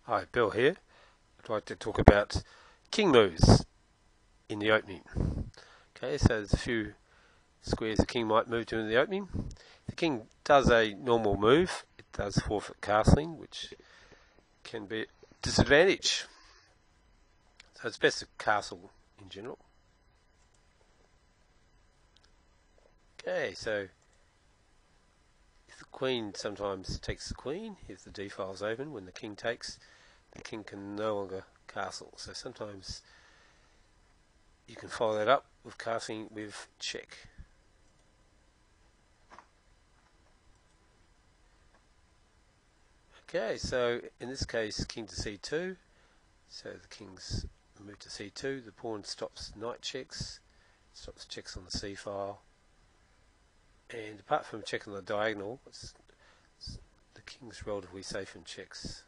Hi, Bill here. I'd like to talk about king moves in the opening. Okay, so there's a few squares the king might move to in the opening. If the king does a normal move, it does forfeit castling, which can be a disadvantage. So it's best to castle in general. Okay, so if the queen sometimes takes the queen, if the d file is open, when the king takes, the king can no longer castle. So sometimes you can follow that up with castling with check. Okay, so in this case, king to c2. So the king's moved to c2. The pawn stops knight checks, stops checks on the c file. And apart from check on the diagonal, the king's relatively safe in checks.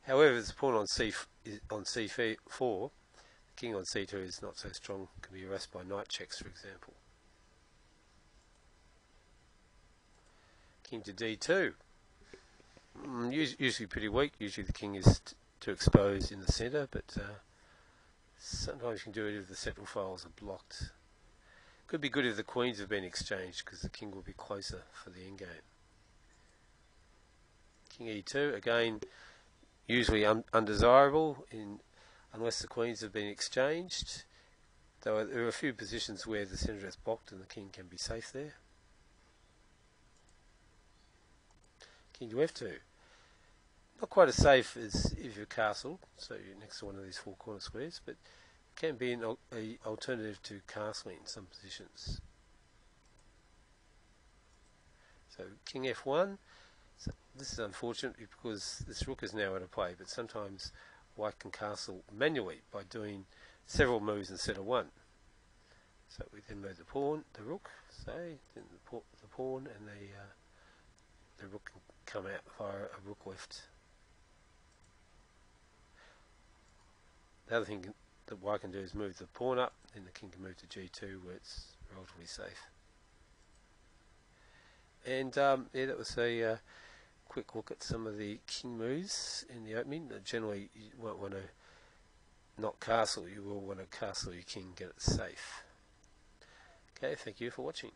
However, the pawn on c4, the king on c2 is not so strong. Can be harassed by knight checks, for example. King to d2. Usually pretty weak. Usually the king is too exposed in the centre, but sometimes you can do it if the central files are blocked. Could be good if the queens have been exchanged, because the king will be closer for the endgame. King e2, again, usually undesirable unless the queens have been exchanged. Though there are a few positions where the centre is blocked and the king can be safe there. King to f2. Not quite as safe as if you're castled, so you're next to one of these four corner squares, but can be an alternative to castling in some positions. So king f1. So this is unfortunate because this rook is now out of play, but sometimes white can castle manually by doing several moves instead of one. So we then move the pawn, the rook, say, then the pawn, and the rook can come out via a rook left. The other thing that white can do is move the pawn up, then the king can move to g2 where it's relatively safe. And yeah, that was a quick look at some of the king moves in the opening. Generally, you won't want to not castle, you will want to castle your king, get it safe. Okay, thank you for watching.